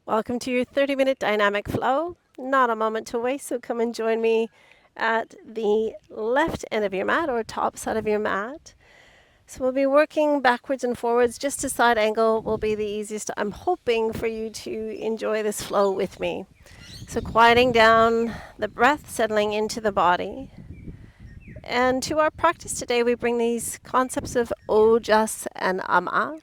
Welcome to your 30-minute dynamic flow. Not a moment to waste, so come and join me at the left end of your mat or top side of your mat. So we'll be working backwards and forwards. Just a side angle will be the easiest. I'm hoping for you to enjoy this flow with me. So quieting down the breath, settling into the body. And to our practice today, we bring these concepts of ojas and ama.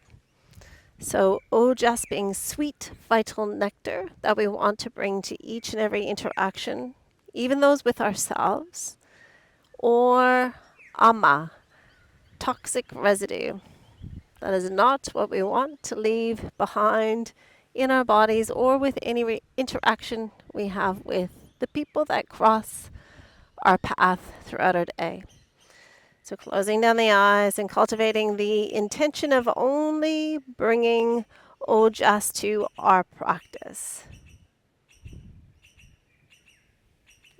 So ojas being sweet, vital nectar that we want to bring to each and every interaction, even those with ourselves, or ama, toxic residue. That is not what we want to leave behind in our bodies or with any interaction we have with the people that cross our path throughout our day. So closing down the eyes and cultivating the intention of only bringing ojas to our practice.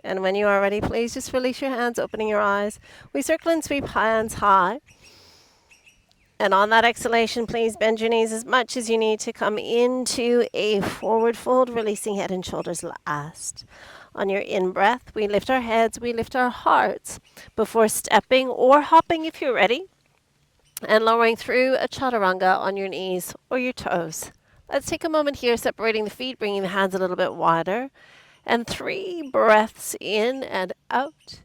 And when you are ready, please just release your hands, opening your eyes. We circle and sweep hands high. And on that exhalation, please bend your knees as much as you need to come into a forward fold, releasing head and shoulders last. On your in-breath, we lift our heads, we lift our hearts before stepping or hopping if you're ready, and lowering through a chaturanga on your knees or your toes. Let's take a moment here, separating the feet, bringing the hands a little bit wider, and 3 breaths in and out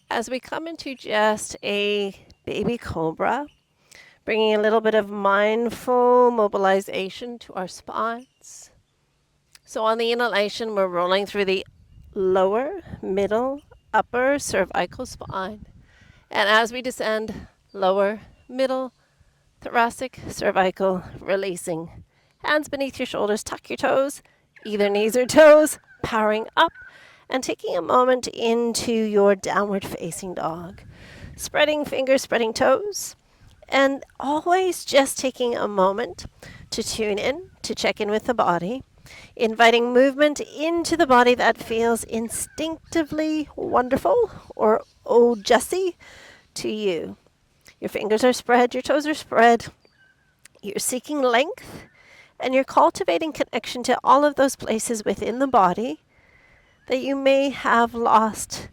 as we come into just a baby cobra, bringing a little bit of mindful mobilization to our spines. So on the inhalation, we're rolling through the lower, middle, upper cervical spine. And as we descend, lower, middle, thoracic, cervical, releasing. Hands beneath your shoulders, tuck your toes, either knees or toes, powering up, and taking a moment into your downward facing dog. Spreading fingers, spreading toes, and always just taking a moment to tune in, to check in with the body, inviting movement into the body that feels instinctively wonderful or ojessy to you. Your fingers are spread, your toes are spread. You're seeking length, and you're cultivating connection to all of those places within the body that you may have lost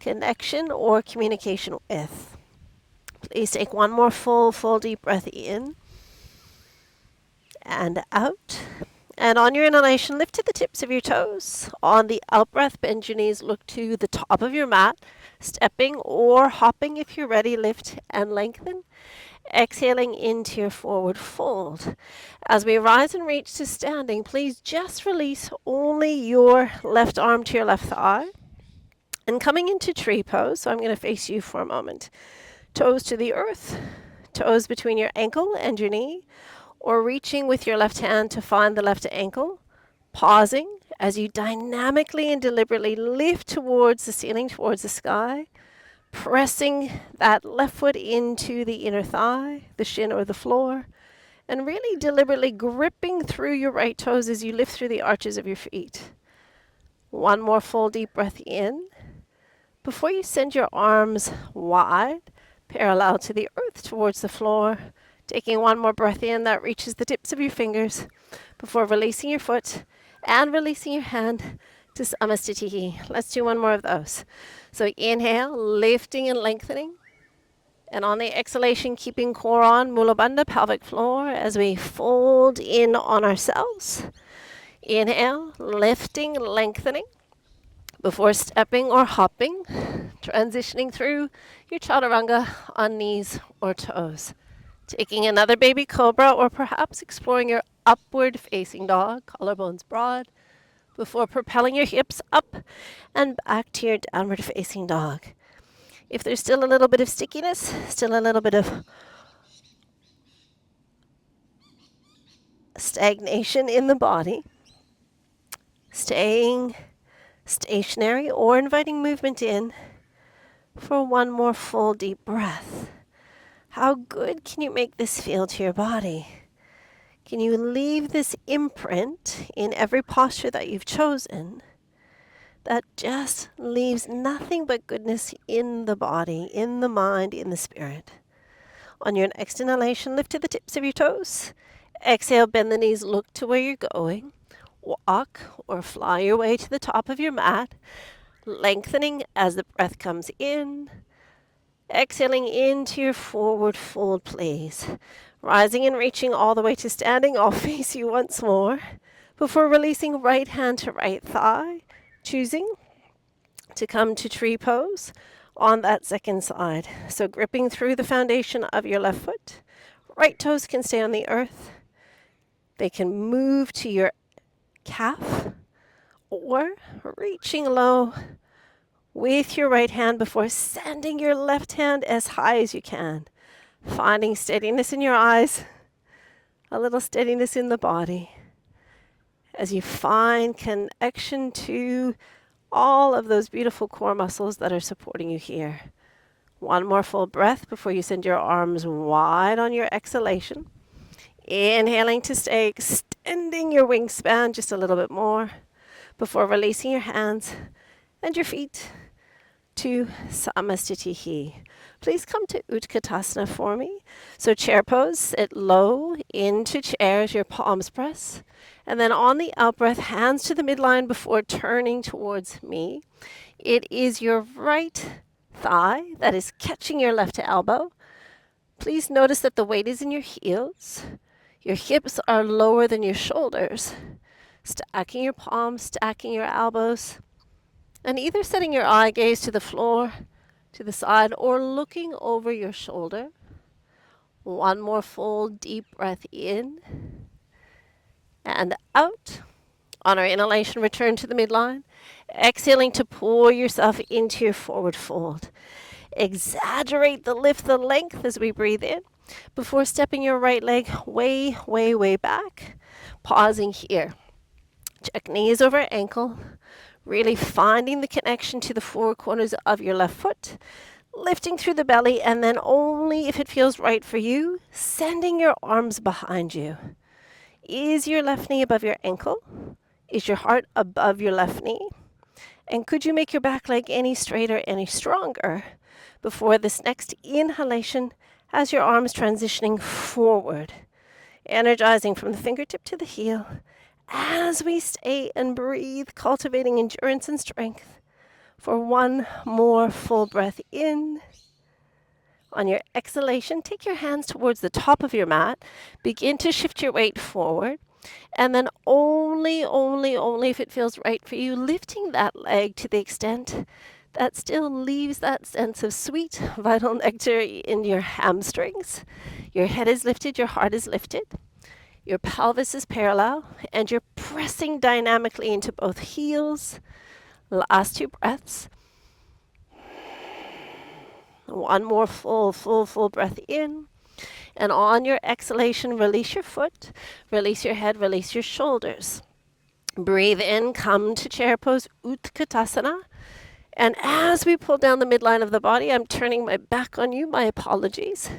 connection or communication with. Please take one more full deep breath in and out. And on your inhalation, lift to the tips of your toes. On the out breath, bend your knees, look to the top of your mat, stepping or hopping if you're ready, lift and lengthen. Exhaling into your forward fold. As we rise and reach to standing, please just release only your left arm to your left thigh. And coming into tree pose, so I'm going to face you for a moment. Toes to the earth, toes between your ankle and your knee, or reaching with your left hand to find the left ankle, pausing as you dynamically and deliberately lift towards the ceiling, towards the sky, pressing that left foot into the inner thigh, the shin or the floor, and really deliberately gripping through your right toes as you lift through the arches of your feet. One more full deep breath in. Before you send your arms wide, parallel to the earth towards the floor, taking one more breath in that reaches the tips of your fingers before releasing your foot and releasing your hand to Samastitihi. Let's do one more of those. So inhale, lifting and lengthening. And on the exhalation, keeping core on, Mula Bandha, pelvic floor, as we fold in on ourselves. Inhale, lifting, lengthening. Before stepping or hopping, transitioning through your chaturanga on knees or toes. Taking another baby cobra or perhaps exploring your upward facing dog, collarbones broad, before propelling your hips up and back to your downward facing dog. If there's still a little bit of stickiness, still a little bit of stagnation in the body, staying stationary or inviting movement in for one more full deep breath. How good can you make this feel to your body? Can you leave this imprint in every posture that you've chosen that just leaves nothing but goodness in the body, in the mind, in the spirit? On your next inhalation, lift to the tips of your toes. Exhale, bend the knees, look to where you're going. Walk or fly your way to the top of your mat, lengthening as the breath comes in. Exhaling into your forward fold, please. Rising and reaching all the way to standing. I'll face you once more before releasing right hand to right thigh, choosing to come to tree pose on that second side. So gripping through the foundation of your left foot. Right toes can stay on the earth. They can move to your calf or reaching low with your right hand before sending your left hand as high as you can. Finding steadiness in your eyes, a little steadiness in the body as you find connection to all of those beautiful core muscles that are supporting you here. One more full breath before you send your arms wide on your exhalation. Inhaling to stay, extending your wingspan just a little bit more before releasing your hands and your feet to Samastitihi. Please come to Utkatasana for me. So chair pose, sit low into chairs, your palms press. And then on the out breath, hands to the midline before turning towards me. It is your right thigh that is catching your left elbow. Please notice that the weight is in your heels. Your hips are lower than your shoulders. Stacking your palms, stacking your elbows. And either setting your eye gaze to the floor, to the side, or looking over your shoulder. One more full deep breath in and out. On our inhalation, return to the midline. Exhaling to pull yourself into your forward fold. Exaggerate the lift, the length as we breathe in before stepping your right leg way, way, way back. Pausing here. Check knees over ankle. Really finding the connection to the four corners of your left foot. Lifting through the belly, and then only if it feels right for you, sending your arms behind you. Is your left knee above your ankle? Is your heart above your left knee? And could you make your back leg any straighter, any stronger before this next inhalation as your arms transitioning forward, energizing from the fingertip to the heel as we stay and breathe, cultivating endurance and strength for one more full breath in. On your exhalation, take your hands towards the top of your mat. Begin to shift your weight forward. And then only if it feels right for you, lifting that leg to the extent that still leaves that sense of sweet vital nectar in your hamstrings. Your head is lifted, your heart is lifted. Your pelvis is parallel, and you're pressing dynamically into both heels. Last two breaths. One more full breath in. And on your exhalation, release your foot, release your head, release your shoulders. Breathe in, come to chair pose, Utkatasana. And as we pull down the midline of the body, I'm turning my back on you, my apologies.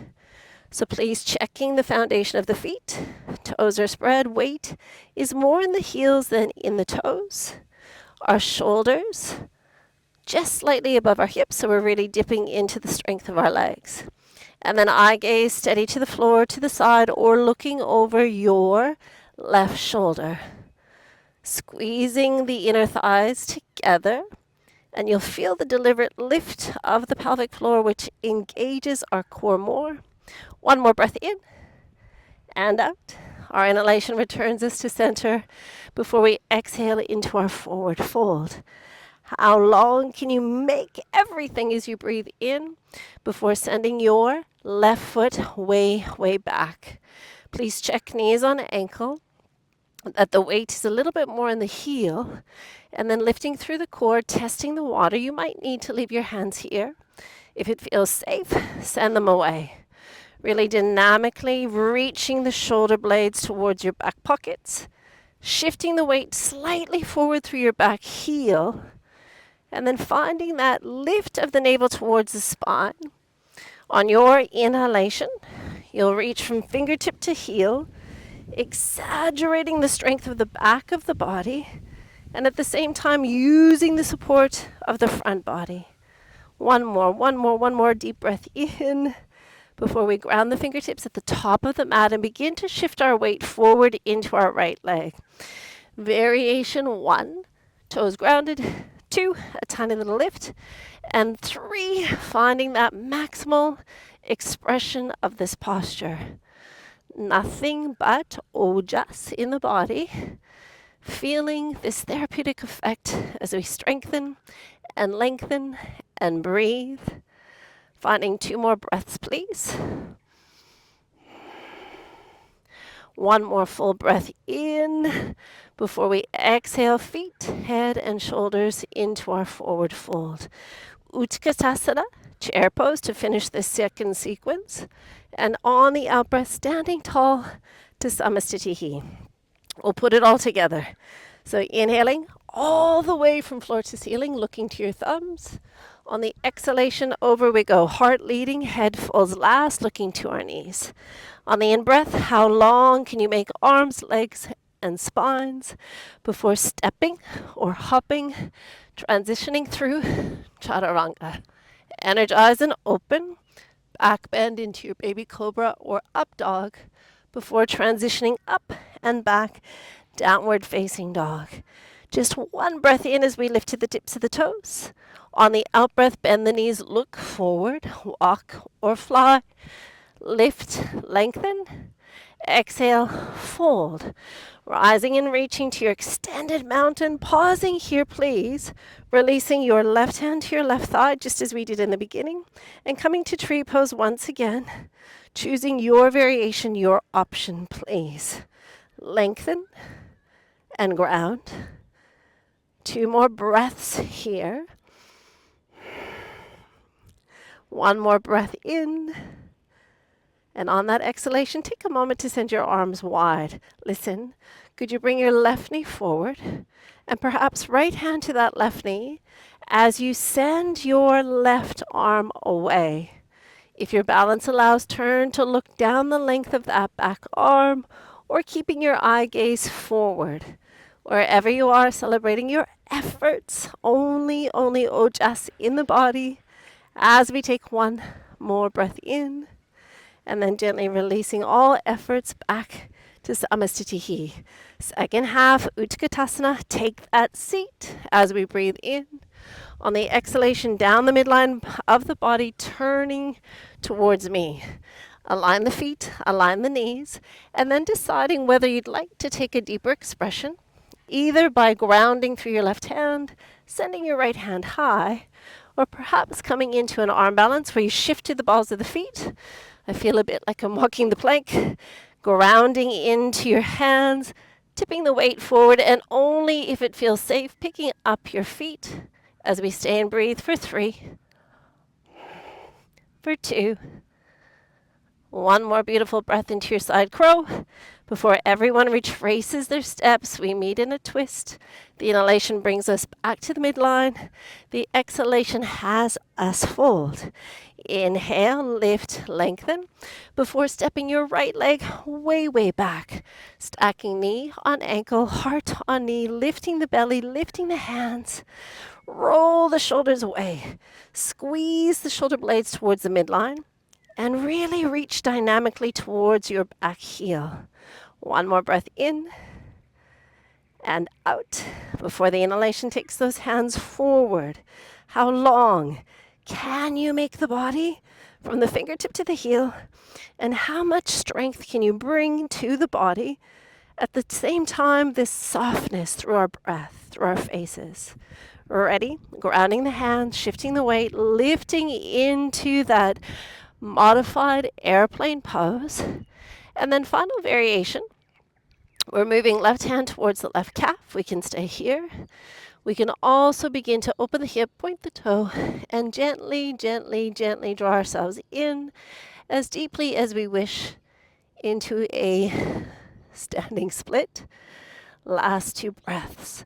So please checking the foundation of the feet. Toes are spread, weight is more in the heels than in the toes. Our shoulders just slightly above our hips, so we're really dipping into the strength of our legs. And then eye gaze steady to the floor, to the side, or looking over your left shoulder. Squeezing the inner thighs together, and you'll feel the deliberate lift of the pelvic floor, which engages our core more. One more breath in and out. Our inhalation returns us to center before we exhale into our forward fold. How long can you make everything as you breathe in before sending your left foot way, way back? Please check knees on ankle, that the weight is a little bit more in the heel, and then lifting through the core, testing the water. You might need to leave your hands here. If it feels safe, send them away. Really dynamically reaching the shoulder blades towards your back pockets, shifting the weight slightly forward through your back heel, and then finding that lift of the navel towards the spine. On your inhalation, you'll reach from fingertip to heel, exaggerating the strength of the back of the body, and at the same time using the support of the front body. One more deep breath in before we ground the fingertips at the top of the mat and begin to shift our weight forward into our right leg. Variation 1, toes grounded. 2, a tiny little lift. And 3, finding that maximal expression of this posture. Nothing but ojas in the body, feeling this therapeutic effect as we strengthen and lengthen and breathe. Finding 2 more breaths, please. One more full breath in before we exhale, feet, head, and shoulders into our forward fold. Utkatasana, chair pose to finish this second sequence. And on the out breath, standing tall to Samastitihi. We'll put it all together. So inhaling all the way from floor to ceiling, looking to your thumbs. On the exhalation, over we go. Heart leading, head folds last, looking to our knees. On the in-breath, how long can you make arms, legs, and spines before stepping or hopping, transitioning through chaturanga? Energize and open. Back bend into your baby cobra or up dog before transitioning up and back, downward facing dog. Just one breath in as we lift to the tips of the toes. On the out breath, bend the knees, look forward, walk or fly. Lift, lengthen. Exhale, fold. Rising and reaching to your extended mountain. Pausing here, please. Releasing your left hand to your left thigh, just as we did in the beginning. And coming to tree pose once again. Choosing your variation, your option, please. Lengthen and ground. 2 more breaths here. One more breath in. And on that exhalation, take a moment to send your arms wide. Listen, could you bring your left knee forward and perhaps right hand to that left knee as you send your left arm away. If your balance allows, turn to look down the length of that back arm or keeping your eye gaze forward. Wherever you are, celebrating your efforts, only ojas in the body as we take one more breath in and then gently releasing all efforts back to Samastitihi. Second half, Utkatasana, take that seat as we breathe in. On the exhalation, down the midline of the body, turning towards me. Align the feet, align the knees, and then deciding whether you'd like to take a deeper expression, either by grounding through your left hand, sending your right hand high, or perhaps coming into an arm balance where you shift to the balls of the feet. I feel a bit like I'm walking the plank, grounding into your hands, tipping the weight forward, and only if it feels safe, picking up your feet as we stay and breathe for 3, for 2. One more beautiful breath into your side crow. Before everyone retraces their steps, we meet in a twist. The inhalation brings us back to the midline. The exhalation has us fold. Inhale, lift, lengthen. Before stepping your right leg way back. Stacking knee on ankle, heart on knee, lifting the belly, lifting the hands. Roll the shoulders away. Squeeze the shoulder blades towards the midline. And really reach dynamically towards your back heel. One more breath in and out. Before the inhalation takes those hands forward. How long can you make the body from the fingertip to the heel? And how much strength can you bring to the body? At the same time, this softness through our breath, through our faces. Ready? Grounding the hands, shifting the weight, lifting into that modified airplane pose. And then final variation. We're moving left hand towards the left calf. We can stay here. We can also begin to open the hip, point the toe, and gently draw ourselves in as deeply as we wish into a standing split. Last 2 breaths.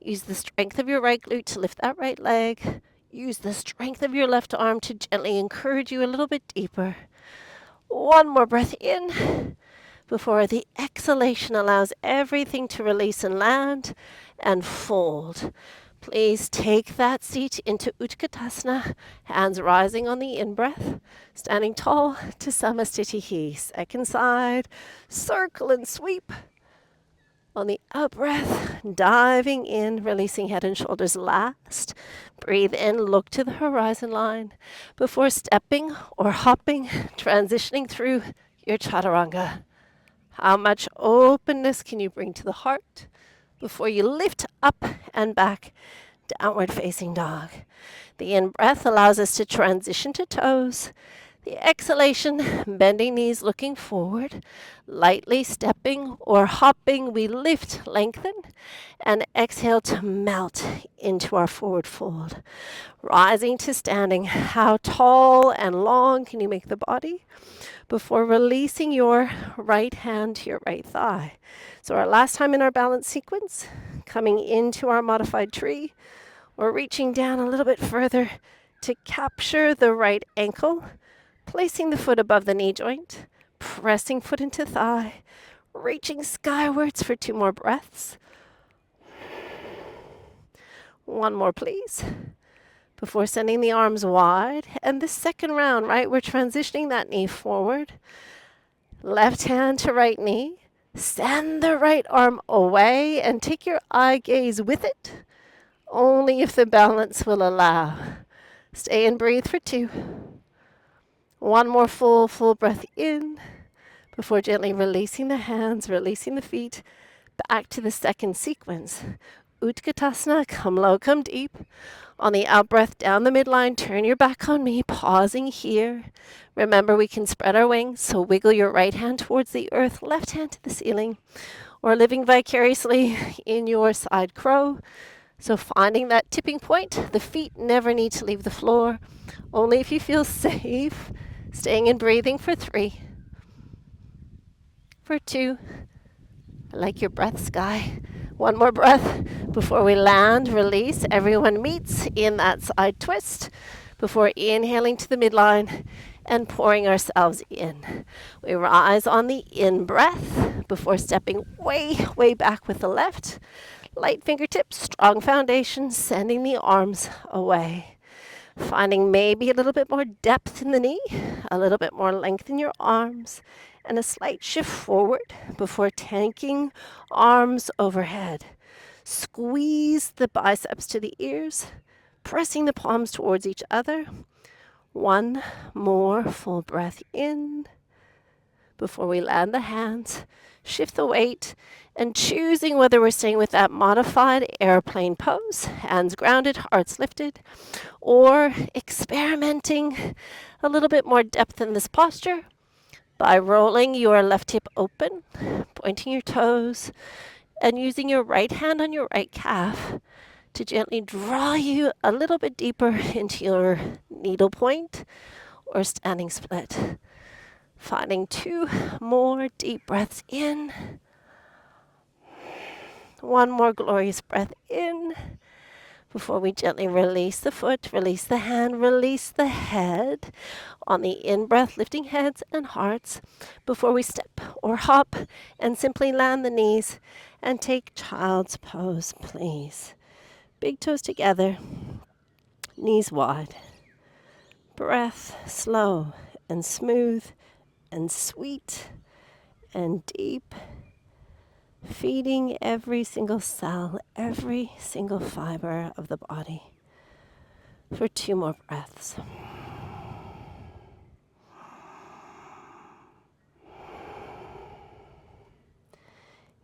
Use the strength of your right glute to lift that right leg. Use the strength of your left arm to gently encourage you a little bit deeper. One more breath in before the exhalation allows everything to release and land and fold. Please take that seat into Utkatasana, hands rising on the in-breath, standing tall to Samastitihi. Second side, circle and sweep. On the out-breath, diving in, releasing head and shoulders last. Breathe in, look to the horizon line before stepping or hopping, transitioning through your chaturanga. How much openness can you bring to the heart before you lift up and back, downward facing dog? The in-breath allows us to transition to toes. The exhalation, bending knees, looking forward, lightly stepping or hopping, we lift, lengthen, and exhale to melt into our forward fold. Rising to standing, how tall and long can you make the body before releasing your right hand to your right thigh? So our last time in our balance sequence, coming into our modified tree, or reaching down a little bit further to capture the right ankle, placing the foot above the knee joint, pressing foot into thigh, reaching skywards for 2 more breaths. 1 more, please, before sending the arms wide. And the second round, right, we're transitioning that knee forward. Left hand to right knee. Send the right arm away and take your eye gaze with it, only if the balance will allow. Stay and breathe for 2. 1 more full breath in before gently releasing the hands, releasing the feet, back to the second sequence. Utkatasana, come low, come deep. On the out breath, down the midline, turn your back on me, pausing here. Remember, we can spread our wings, so wiggle your right hand towards the earth, left hand to the ceiling, or living vicariously in your side crow. So finding that tipping point, the feet never need to leave the floor, only if you feel safe. Staying and breathing for 3, for 2. I like your breath, Sky. 1 more breath before we land, release. Everyone meets in that side twist before inhaling to the midline and pouring ourselves in. We rise on the in-breath before stepping way back with the left. Light fingertips, strong foundation, sending the arms away. Finding maybe a little bit more depth in the knee, a little bit more length in your arms, and a slight shift forward before tanking arms overhead. Squeeze the biceps to the ears, pressing the palms towards each other. 1 more full breath in before we land the hands. Shift the weight and choosing whether we're staying with that modified airplane pose, hands grounded, hearts lifted, or experimenting a little bit more depth in this posture by rolling your left hip open, pointing your toes, and using your right hand on your right calf to gently draw you a little bit deeper into your needle point or standing split. Finding 2 more deep breaths in. 1 more glorious breath in before we gently release the foot, release the hand, release the head. On the in-breath, lifting heads and hearts before we step or hop and simply land the knees and take child's pose, please. Big toes together, knees wide. Breath slow and smooth and sweet and deep, feeding every single cell, every single fiber of the body. For 2 more breaths.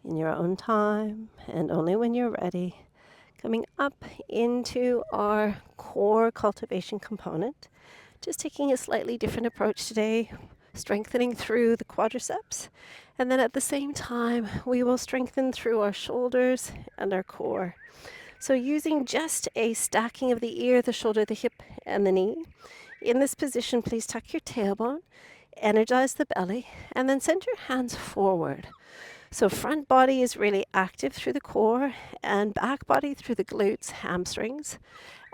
In your own time, and only when you're ready, coming up into our core cultivation component, just taking a slightly different approach today, strengthening through the quadriceps, and then at the same time, we will strengthen through our shoulders and our core. So using just a stacking of the ear, the shoulder, the hip, and the knee. In this position, please tuck your tailbone, energize the belly, and then send your hands forward. So front body is really active through the core, and back body through the glutes, hamstrings.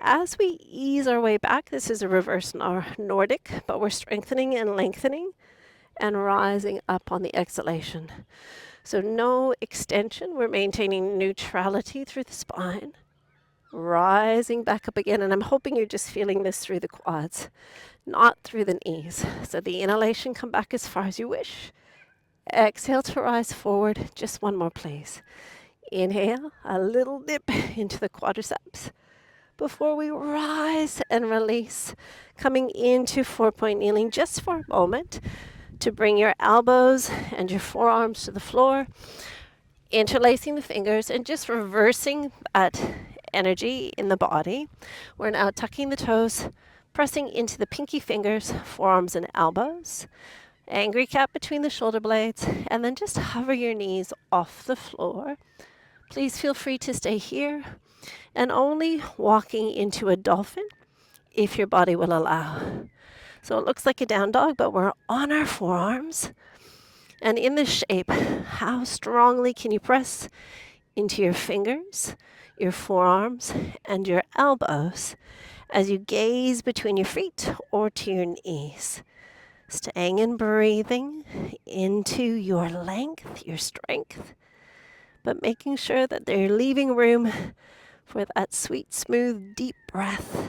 As we ease our way back, this is a reverse Nordic, but we're strengthening and lengthening and rising up on the exhalation. So no extension, we're maintaining neutrality through the spine, rising back up again, and I'm hoping you're just feeling this through the quads, not through the knees. So the inhalation, come back as far as you wish. Exhale to rise forward, just 1 more please. Inhale, a little dip into the quadriceps before we rise and release, coming into 4-point kneeling just for a moment to bring your elbows and your forearms to the floor, interlacing the fingers and just reversing that energy in the body. We're now tucking the toes, pressing into the pinky fingers, forearms and elbows. Angry cat between the shoulder blades, and then just hover your knees off the floor. Please feel free to stay here and only walking into a dolphin if your body will allow. So it looks like a down dog, but we're on our forearms. And in this shape, how strongly can you press into your fingers, your forearms, and your elbows as you gaze between your feet or to your knees? Staying and breathing into your length, your strength, but making sure that they're leaving room for that sweet, smooth, deep breath.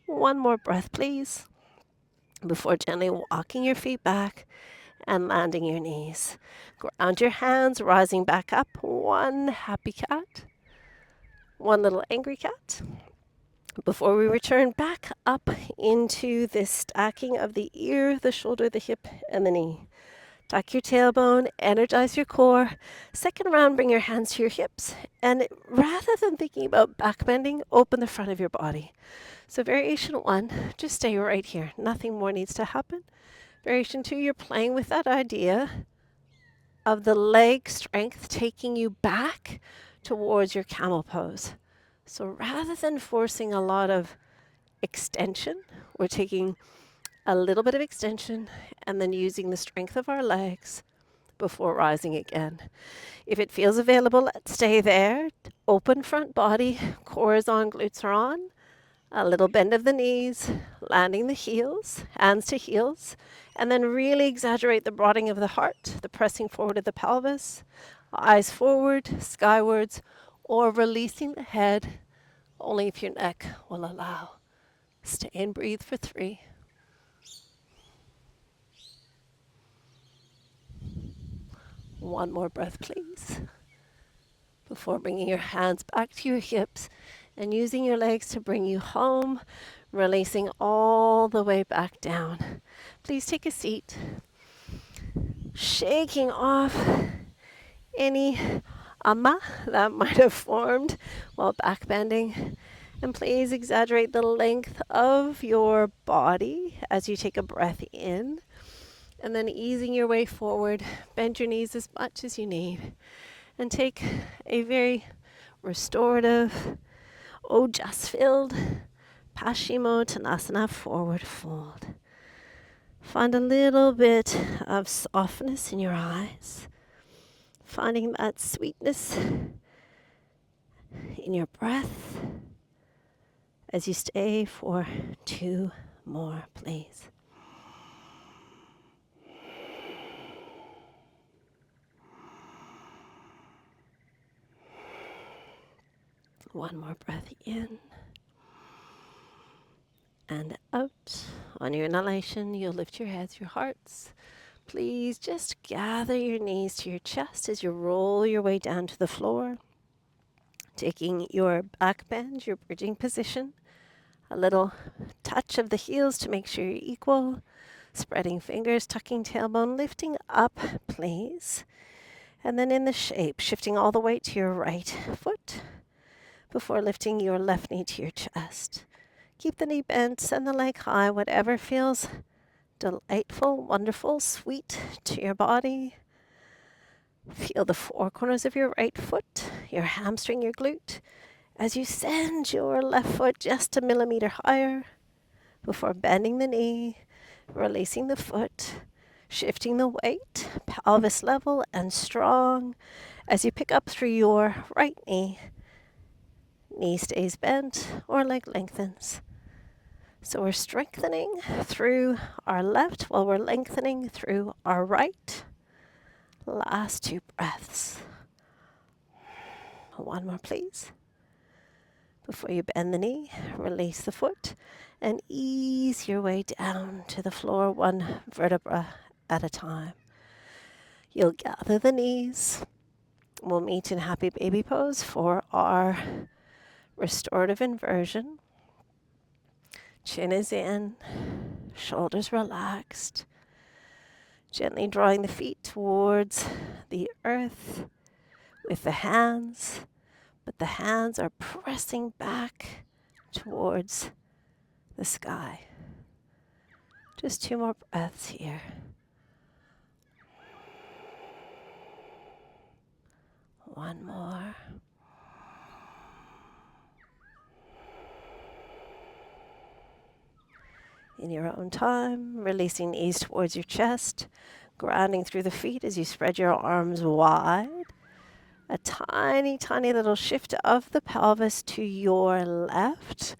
One more breath, please, before gently walking your feet back and landing your knees. Ground your hands, rising back up. One happy cat, one little angry cat. Before we return back up into this stacking of the ear, the shoulder, the hip, and the knee. Tuck your tailbone, energize your core. Second round, bring your hands to your hips. And rather than thinking about back bending, open the front of your body. So variation 1, just stay right here. Nothing more needs to happen. Variation 2, you're playing with that idea of the leg strength taking you back towards your camel pose. So rather than forcing a lot of extension, we're taking a little bit of extension and then using the strength of our legs before rising again. If it feels available, let's stay there. Open front body, core is on, glutes are on. A little bend of the knees, landing the heels, hands to heels, and then really exaggerate the broadening of the heart, the pressing forward of the pelvis, eyes forward, skywards, or releasing the head, only if your neck will allow. Stay and breathe for 3. One more breath, please, before bringing your hands back to your hips and using your legs to bring you home, releasing all the way back down. Please take a seat, shaking off any amma that might have formed while back bending. And please exaggerate the length of your body as you take a breath in. And then easing your way forward, bend your knees as much as you need. And take a very restorative, ojas-filled Paschimottanasana forward fold. Find a little bit of softness in your eyes. Finding that sweetness in your breath as you stay for 2 more, please. One more breath in and out. On your inhalation, you'll lift your heads, your hearts. Please just gather your knees to your chest as you roll your way down to the floor. Taking your back bend, your bridging position. A little touch of the heels to make sure you're equal. Spreading fingers, tucking tailbone, lifting up, please. And then in the shape, shifting all the weight to your right foot before lifting your left knee to your chest. Keep the knee bent, send the leg high, whatever feels delightful, wonderful, sweet to your body. Feel the 4 corners of your right foot, your hamstring, your glute, as you send your left foot just a millimeter higher before bending the knee, releasing the foot, shifting the weight, pelvis level and strong as you pick up through your right knee. Knee stays bent or leg lengthens. So we're strengthening through our left while we're lengthening through our right. Last 2 breaths. One more, please. Before you bend the knee, release the foot and ease your way down to the floor 1 vertebra at a time. You'll gather the knees. We'll meet in happy baby pose for our restorative inversion. Chin is in, shoulders relaxed. Gently drawing the feet towards the earth with the hands, but the hands are pressing back towards the sky. Just 2 more breaths here. One more. In your own time, releasing knees towards your chest, grounding through the feet as you spread your arms wide. A tiny, tiny little shift of the pelvis to your left,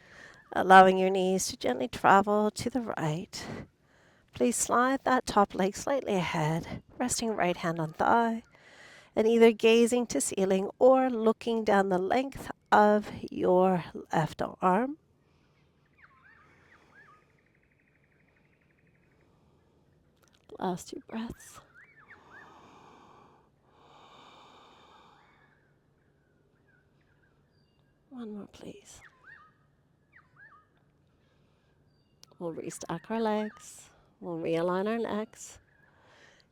allowing your knees to gently travel to the right. Please slide that top leg slightly ahead, resting right hand on thigh, and either gazing to ceiling or looking down the length of your left arm. Last 2 breaths. One more, please. We'll restack our legs. We'll realign our necks.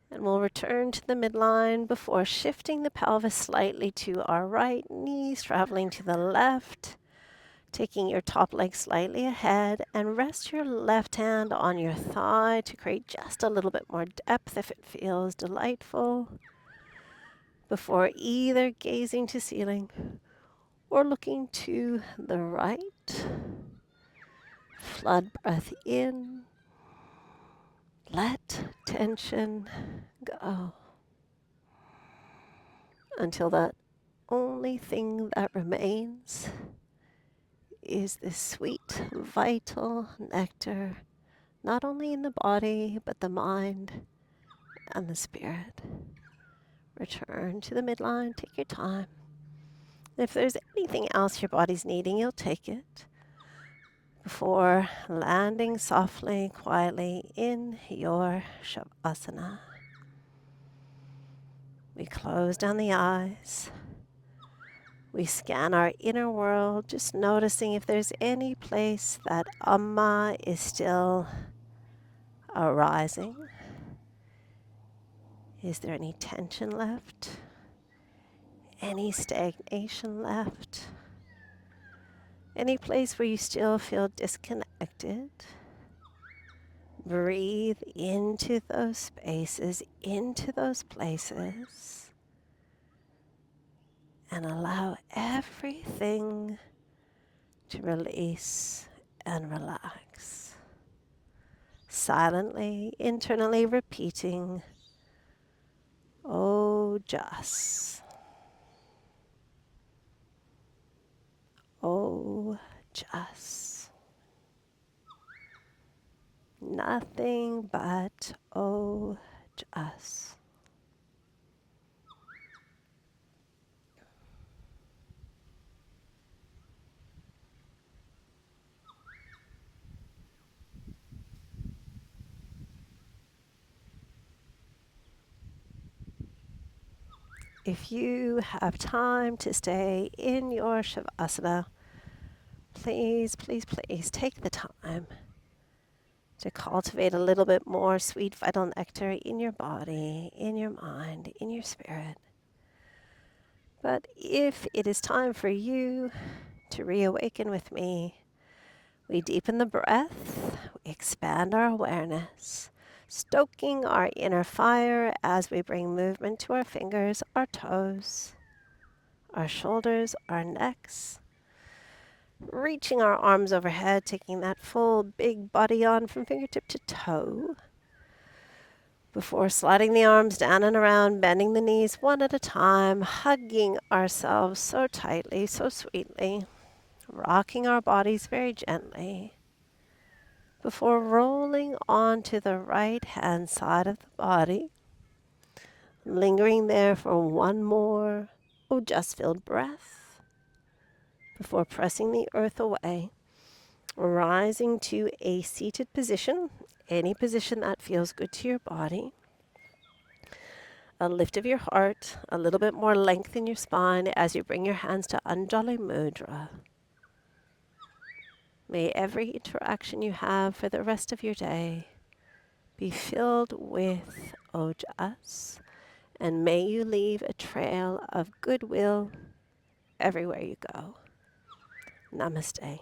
And we'll return to the midline before shifting the pelvis slightly to our right, knees traveling to the left, taking your top leg slightly ahead, and rest your left hand on your thigh to create just a little bit more depth if it feels delightful, before either gazing to ceiling or looking to the right. Flood breath in. Let tension go until that only thing that remains is this sweet, vital nectar, not only in the body, but the mind and the spirit. Return to the midline, take your time. If there's anything else your body's needing, you'll take it before landing softly, quietly in your Shavasana. We close down the eyes. We scan our inner world, just noticing if there's any place that Amma is still arising. Is there any tension left? Any stagnation left? Any place where you still feel disconnected? Breathe into those spaces, into those places, and allow everything to release and relax. Silently, internally repeating, oh, just. Oh, just. Nothing but oh, just. If you have time to stay in your Shavasana, please, please, please take the time to cultivate a little bit more sweet vital nectar in your body, in your mind, in your spirit. But if it is time for you to reawaken with me, we deepen the breath, we expand our awareness, stoking our inner fire as we bring movement to our fingers, our toes, our shoulders, our necks, reaching our arms overhead, taking that full big body on from fingertip to toe, before sliding the arms down and around, bending the knees one at a time, hugging ourselves so tightly, so sweetly, rocking our bodies very gently, before rolling onto the right hand side of the body, lingering there for one more just-filled breath, before pressing the earth away, rising to a seated position, any position that feels good to your body. A lift of your heart, a little bit more length in your spine as you bring your hands to Anjali Mudra. May every interaction you have for the rest of your day be filled with ojas, and may you leave a trail of goodwill everywhere you go. Namaste.